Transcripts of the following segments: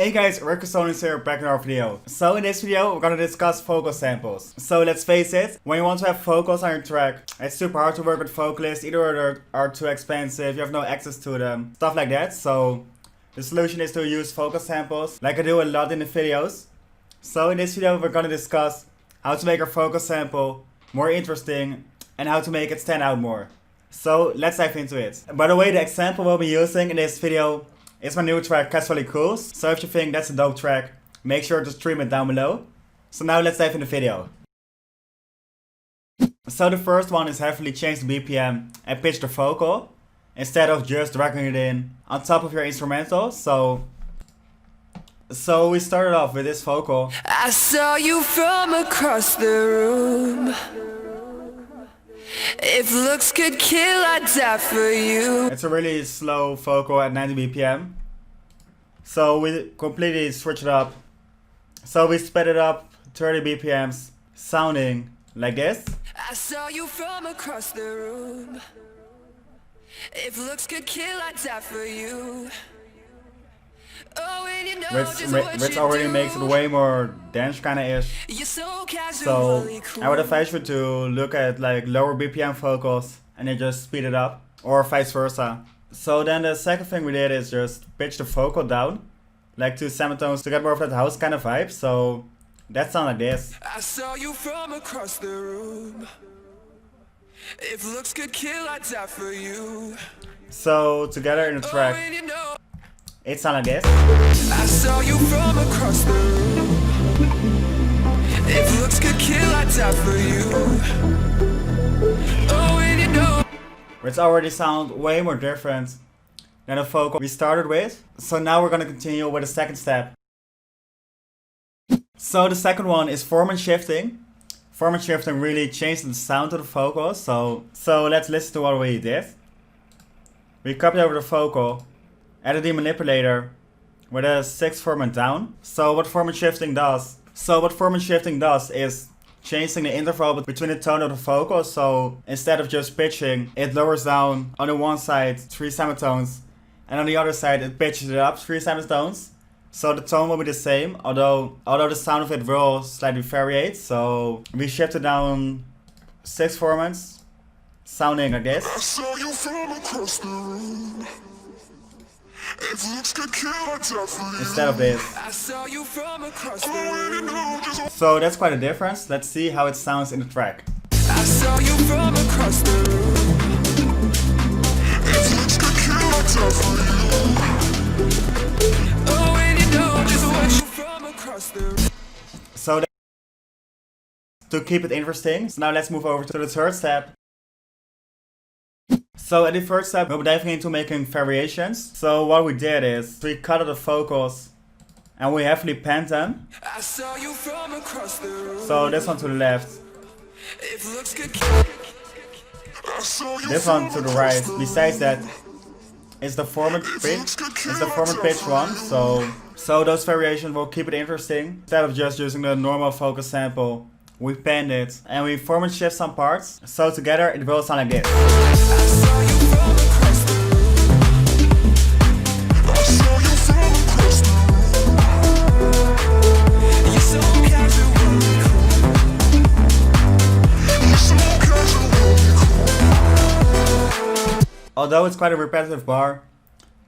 Hey guys, Sonance here, back in our video. So in this video, we're gonna discuss vocal samples. So let's face it, when you want to have vocals on your track, it's super hard to work with vocalists. Either they are too expensive, you have no access to them, stuff like that. So the solution is to use vocal samples, like I do a lot in the videos. So in this video, we're gonna discuss how to make our vocal sample more interesting and how to make it stand out more. So let's dive into it. By the way, the example we'll be using in this video is my new track, Casually Cool. So if you think that's a dope track, make sure to stream it down below. So now let's dive into the video. So the first one is heavily change the BPM and pitch the vocal, instead of just dragging it in on top of your instrumental. So we started off with this vocal. I saw you from across the room. If looks could kill, I'd die for you. It's a really slow vocal at 90 BPM. So we completely switched it up. So we sped it up 30 BPMs, sounding like this. I saw you from across the room. If looks could kill, I'd die for you. Oh, and you know Which already makes it way more dance kind of ish. So I would advise you to look at like lower BPM vocals and then just speed it up, or vice versa. So then the second thing we did is just pitch the vocal down, like 2 semitones to get more of that house kind of vibe. So that sounds like this. I saw you from across the room. If looks could kill, I'd die for you. So together in the track, it sounds like this. I saw you from across the room. If looks could kill, I'd die for you. Oh, and you know. Which already sound way more different than the vocal we started with. So now we're gonna continue with the second step. So the second one is Formant shifting. Formant shifting really changed the sound of the vocal. So let's listen to what we did. We copied over the vocal, added the manipulator with a 6 formant down. So what formant shifting does is changing the interval between the tone of the vocal. So instead of just pitching, it lowers down on the one side 3 semitones, and on the other side it pitches it up 3 semitones. So the tone will be the same, although the sound of it will slightly variate. So we shifted down 6 formants, sounding like this. I saw you from across the room. If looks could kill, I'd die for you. Instead of this. I saw you from across the room. So that's quite a difference. Let's see how it sounds in the track. I saw you from across the room. If looks could kill, I'd die for you. Oh, and you know just what you from across the room. So to keep it interesting. So now let's move over to the third step. So at the first step, we'll be diving into making variations. So what we did is we cut out the vocals and we heavily panned them. I saw you from across the room. So this one to the left, If looks could kill. this one to the right. Besides that, it's the formant pitch one. So those variations will keep it interesting. Instead of just using the normal vocal sample, we panned it and we formant shift some parts. So together it will sound like this. Although it's quite a repetitive bar,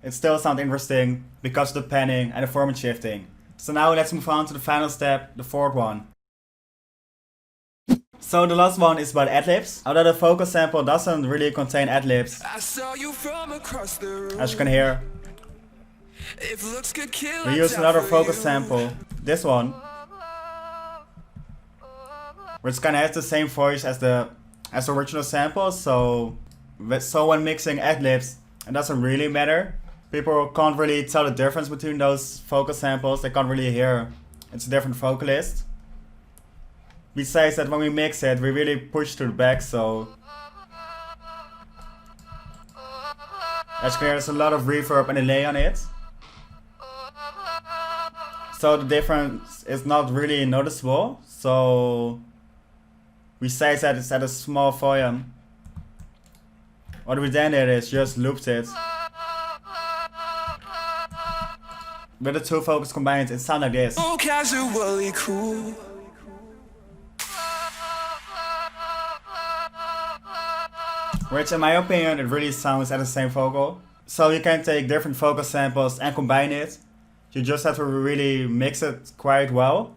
it still sounds interesting because of the panning and the formant shifting. So now let's move on to the final step, the fourth one. So the last one is about ad-libs. Although the vocal sample doesn't really contain ad-libs, as you can hear, we use another vocal sample, this one, which kind of has the same voice as the original sample. So when mixing ad-libs, it doesn't really matter. People can't really tell the difference between those vocal samples. They can't really hear it's a different vocalist. Besides that, when we mix it, we really push to the back. So as you can hear, there's a lot of reverb and delay on it. So the difference is not really noticeable. So besides that, it's at a small volume. What we then did is just looped it. with the two vocals combined, it sounds like this. So casually cool. Which in my opinion, it really sounds at the same vocal. So you can take different vocal samples and combine it. You just have to really mix it quite well,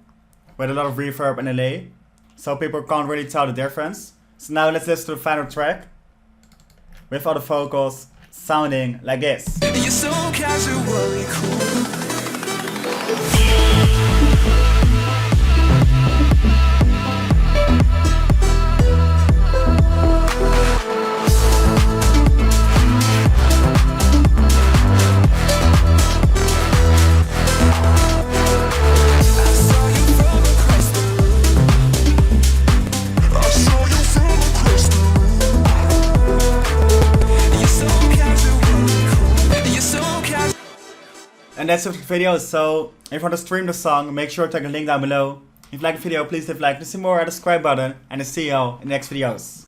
with a lot of reverb and delay, so people can't really tell the difference. So now let's listen to the final track, with all the vocals sounding like this. You're so casually cool. And that's it for the video, so if you want to stream the song, make sure to take the link down below. If you like the video, please leave a like to see more, hit the subscribe button, and I'll see you all in the next videos.